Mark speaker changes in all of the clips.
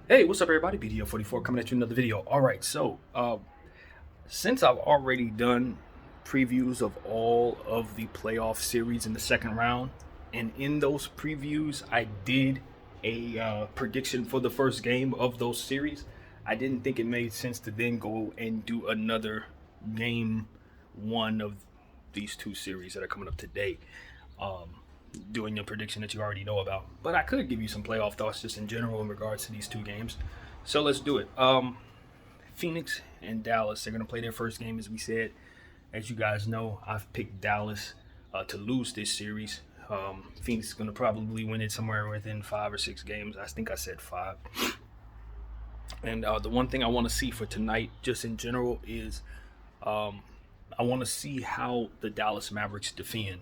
Speaker 1: Hey, what's up, everybody? BDO44 coming at you another video. All right, so since I've already done previews of all of the playoff series in the second round, and in those previews, I did a prediction for the first game of those series. I didn't think it made sense to then go and do another game one of these two series that are coming up today. Um, Doing a prediction that you already know about. But I could give you some playoff thoughts just in general in regards to these two games. So let's do it. Phoenix and Dallas, they're going to play their first game, as we said. As you guys know, I've picked Dallas to lose this series. Phoenix is going to probably win it somewhere within 5 or 6 games. I think I said 5. And the one thing I want to see for tonight, just in general, is I want to see how the Dallas Mavericks defend.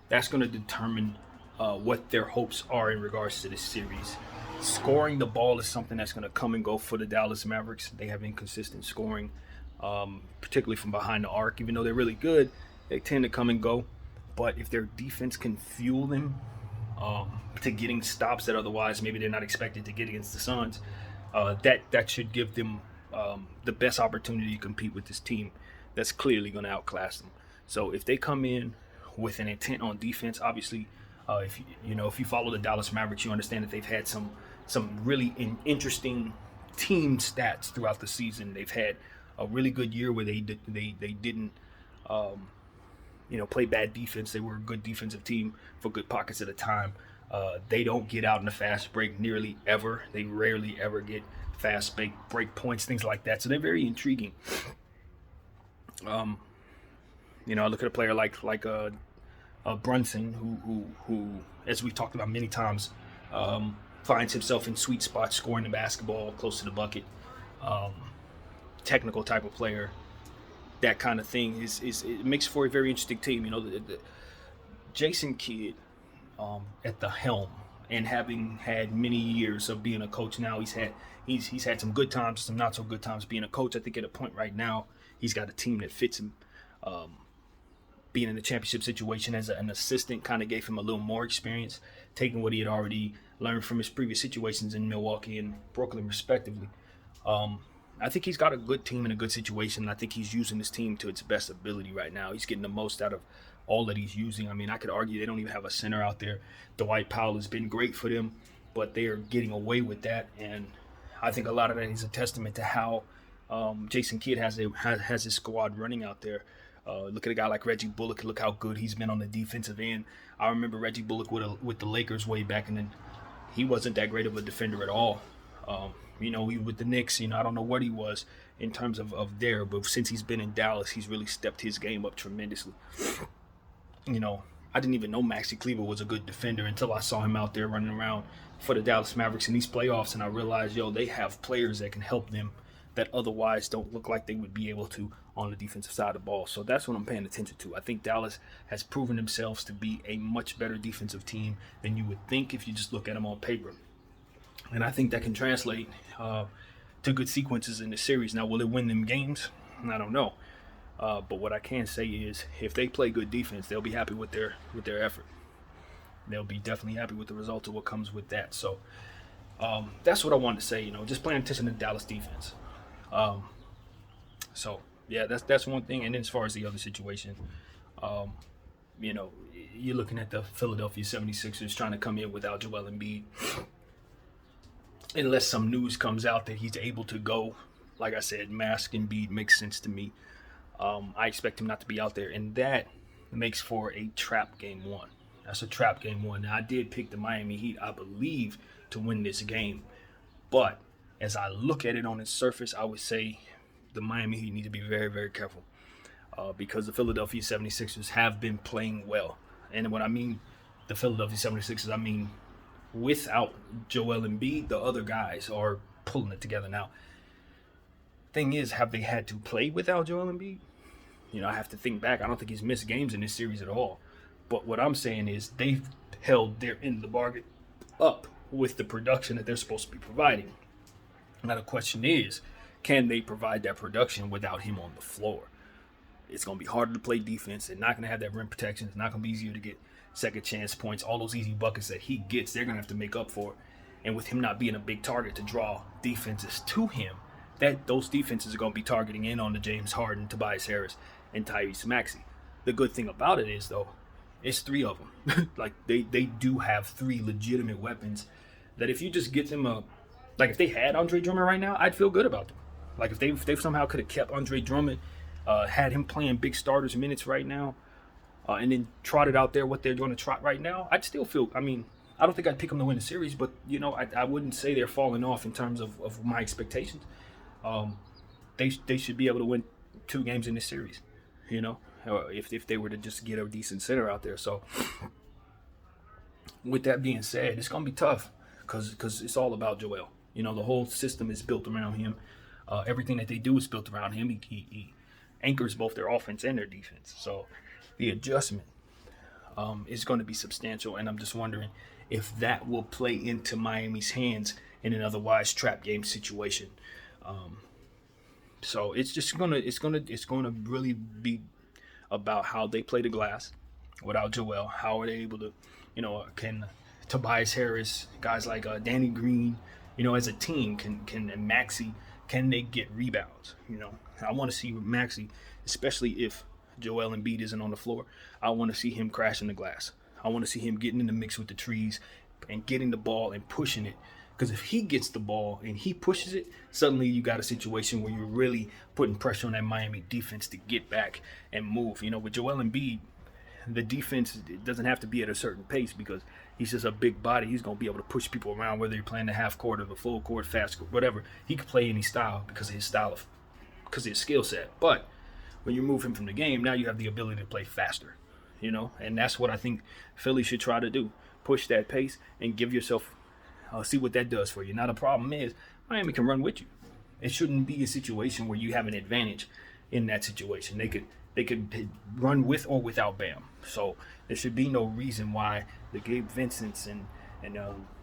Speaker 1: That's going to determine what their hopes are in regards to this series. Scoring the ball is something that's going to come and go for the Dallas Mavericks. They have inconsistent scoring, particularly from behind the arc. Even though they're really good, they tend to come and go. But if their defense can fuel them to getting stops that otherwise maybe they're not expected to get against the Suns, that should give them the best opportunity to compete with this team that's clearly going to outclass them. So if they come in with an intent on defense, obviously, if you follow the Dallas Mavericks, you understand that they've had some really interesting team stats throughout the season. They've had a really good year where they didn't play bad defense. They were a good defensive team for good pockets at a time. They don't get out in the fast break nearly ever. They rarely ever get fast break points, things like that. So they're very intriguing. I look at a player like Brunson, who, as we've talked about many times, finds himself in sweet spots, scoring the basketball close to the bucket. Technical type of player, that kind of thing it makes for a very interesting team. The Jason Kidd at the helm, and having had many years of being a coach now, he's had some good times, some not so good times being a coach. I think at a point right now, he's got a team that fits him. Being in the championship situation as an assistant kind of gave him a little more experience, taking what he had already learned from his previous situations in Milwaukee and Brooklyn, respectively. I think he's got a good team in a good situation. I think he's using his team to its best ability right now. He's getting the most out of all that he's using. I mean, I could argue they don't even have a center out there. Dwight Powell has been great for them, but they are getting away with that. And I think a lot of that is a testament to how Jason Kidd has his squad running out there. Look at a guy like Reggie Bullock. Look how good he's been on the defensive end. I remember Reggie Bullock with the Lakers way back, and then he wasn't that great of a defender at all. With the Knicks, I don't know what he was in terms of there, but since he's been in Dallas, he's really stepped his game up tremendously. I didn't even know Maxi Kleber was a good defender until I saw him out there running around for the Dallas Mavericks in these playoffs, and I realized, they have players that can help them that otherwise don't look like they would be able to on the defensive side of the ball. So that's what I'm paying attention to. I think Dallas has proven themselves to be a much better defensive team than you would think if you just look at them on paper. And I think that can translate to good sequences in the series. Now, will it win them games? I don't know. But what I can say is if they play good defense, they'll be happy with their effort. They'll be definitely happy with the result of what comes with that. So that's what I wanted to say, just paying attention to Dallas defense. So yeah, that's one thing. And then as far as the other situation, you're looking at the Philadelphia 76ers trying to come in without Joel Embiid. Unless some news comes out that he's able to go, like I said, mask Embiid makes sense to me. I expect him not to be out there, and that makes for a trap game one. That's a trap game one. Now, I did pick the Miami Heat, I believe, to win this game, but as I look at it on its surface, I would say the Miami Heat need to be very, very careful because the Philadelphia 76ers have been playing well. And when I mean the Philadelphia 76ers, I mean without Joel Embiid, the other guys are pulling it together. Now, thing is, have they had to play without Joel Embiid? I have to think back. I don't think he's missed games in this series at all. But what I'm saying is they've held their end of the bargain up with the production that they're supposed to be providing. Now the question is, can they provide that production without him on the floor? It's going to be harder to play defense. They're not going to have that rim protection. It's not going to be easier to get second chance points. All those easy buckets that he gets, they're going to have to make up for. And with him not being a big target to draw defenses to him, that those defenses are going to be targeting in on the James Harden, Tobias Harris, and Tyrese Maxey. The good thing about it is, though, it's 3 of them. Like, they do have 3 legitimate weapons that if you just get them like if they had Andre Drummond right now, I'd feel good about them. Like if they somehow could have kept Andre Drummond, had him playing big starters minutes right now, and then trotted out there what they're going to trot right now, I'd still feel, I mean, I don't think I'd pick them to win the series, but, you know, I wouldn't say they're falling off in terms of my expectations. They should be able to win 2 games in this series, you know, if they were to just get a decent center out there. So with that being said, it's going to be tough because it's all about Joel. You know, the whole system is built around him. Everything that they do is built around him. He anchors both their offense and their defense. So the adjustment is going to be substantial, and I'm just wondering if that will play into Miami's hands in an otherwise trap game situation. So it's gonna really be about how they play the glass without Joel. How are they able to, you know, can Tobias Harris, guys like Danny Green, you know, as a team, can Maxey, can they get rebounds? You know, I want to see Maxey, especially if Joel Embiid isn't on the floor. I want to see him crashing the glass. I want to see him getting in the mix with the trees and getting the ball and pushing it. Because if he gets the ball and he pushes it, suddenly you got a situation where you're really putting pressure on that Miami defense to get back and move. You know, with Joel Embiid, the defense doesn't have to be at a certain pace because he's just a big body. He's going to be able to push people around, whether you're playing the half court or the full court, fast court, whatever. He can play any style because of his skill set. But when you move him from the game, now you have the ability to play faster, you know, and that's what I think Philly should try to do. Push that pace and give yourself, see what that does for you. Now, the problem is Miami can run with you. It shouldn't be a situation where you have an advantage in that situation. They could run with or without Bam. So there should be no reason why the Gabe Vincents and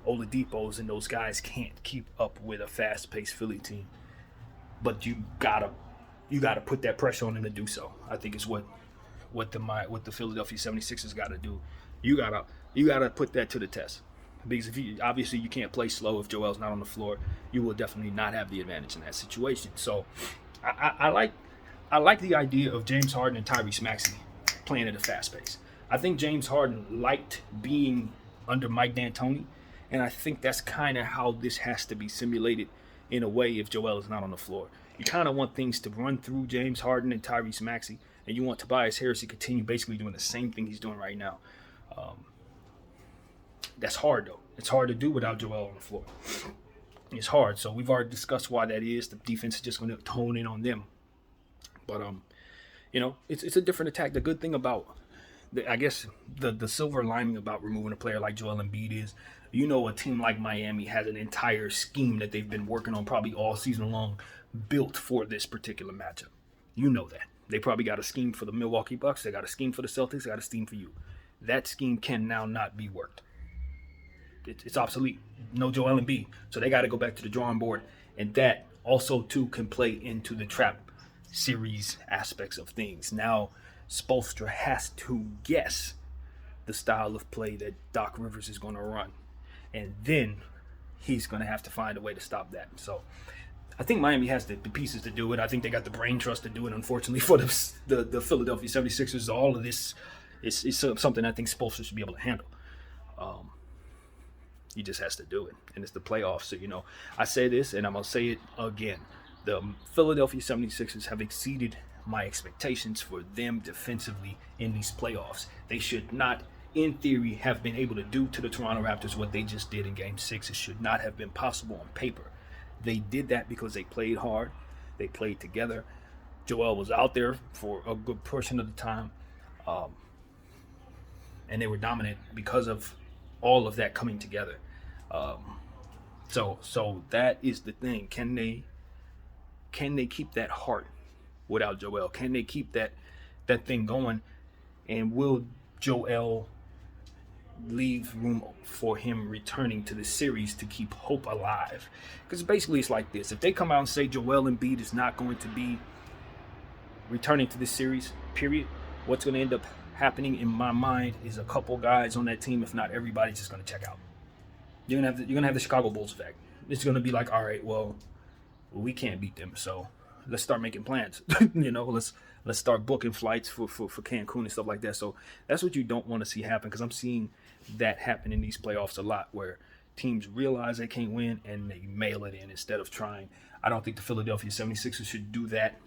Speaker 1: Oladipos and those guys can't keep up with a fast-paced Philly team. But you gotta put that pressure on them to do so. I think it's what the Philadelphia 76ers got to do. You gotta put that to the test. Because if you can't play slow if Joel's not on the floor, you will definitely not have the advantage in that situation. So I like the idea of James Harden and Tyrese Maxey playing at a fast pace. I think James Harden liked being under Mike D'Antoni, and I think that's kind of how this has to be simulated in a way if Joel is not on the floor. You kind of want things to run through James Harden and Tyrese Maxey, and you want Tobias Harris to continue basically doing the same thing he's doing right now. That's hard, though. It's hard to do without Joel on the floor. It's hard. So we've already discussed why that is. The defense is just going to tone in on them. But, you know, it's a different attack. The good thing about, I guess, the silver lining about removing a player like Joel Embiid is, you know, a team like Miami has an entire scheme that they've been working on probably all season long, built for this particular matchup. You know that. They probably got a scheme for the Milwaukee Bucks. They got a scheme for the Celtics. They got a scheme for you. That scheme can now not be worked. It's obsolete. No Joel Embiid. So they got to go back to the drawing board. And that also, too, can play into the trap series aspects of things. Now, Spoelstra has to guess the style of play that Doc Rivers is going to run. And then he's going to have to find a way to stop that. So I think Miami has the pieces to do it. I think they got the brain trust to do it. Unfortunately for the Philadelphia 76ers, all of this is something I think Spoelstra should be able to handle. He just has to do it. And it's the playoffs. So, you know, I say this and I'm going to say it again. The Philadelphia 76ers have exceeded my expectations for them defensively in these playoffs. They should not, in theory, have been able to do to the Toronto Raptors what they just did in Game 6. It should not have been possible on paper. They did that because they played hard. They played together. Joel was out there for a good portion of the time. And they were dominant because of all of that coming together. So that is the thing. Can they keep that heart without Joel? Can they keep that thing going? And will Joel leave room for him returning to the series to keep hope alive? Because basically it's like this. If they come out and say Joel Embiid is not going to be returning to this series, period, what's going to end up happening in my mind is a couple guys on that team, if not everybody, just going to check out. you're gonna have the Chicago Bulls effect. It's gonna be like, all right, well, we can't beat them, so let's start making plans. Let's start booking flights for Cancun and stuff like that. So that's what you don't want to see happen, because I'm seeing that happen in these playoffs a lot, where teams realize they can't win and they mail it in instead of trying. I don't think the Philadelphia 76ers should do that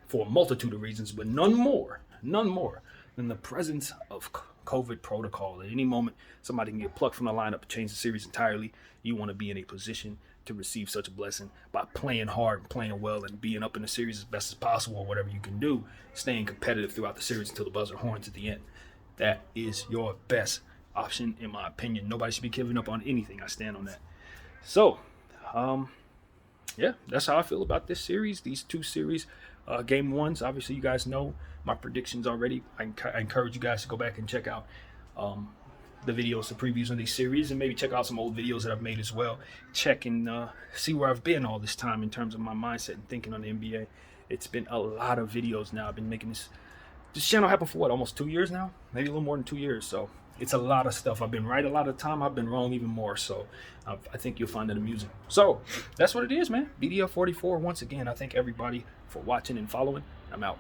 Speaker 1: for a multitude of reasons, but none more than the presence of COVID protocol. At any moment, somebody can get plucked from the lineup, change the series entirely. You want to be in a position to receive such a blessing by playing hard and playing well and being up in the series as best as possible, or whatever you can do, staying competitive throughout the series until the buzzer horns at the end. That is your best option, in my opinion. Nobody should be giving up on anything. I stand on that. So, yeah, that's how I feel about this series, these two series. Game ones, obviously, you guys know my predictions already. I encourage you guys to go back and check out the videos, the previews of these series, and maybe check out some old videos that I've made as well. Check and see where I've been all this time in terms of my mindset and thinking on the NBA. It's been a lot of videos now. I've been making this channel happen for almost 2 years now, maybe a little more than 2 years. So it's a lot of stuff. I've been right a lot of the time. I've been wrong even more. So I think you'll find it amusing. So that's what it is, man. BDF 44. Once again, I thank everybody for watching and following. I'm out.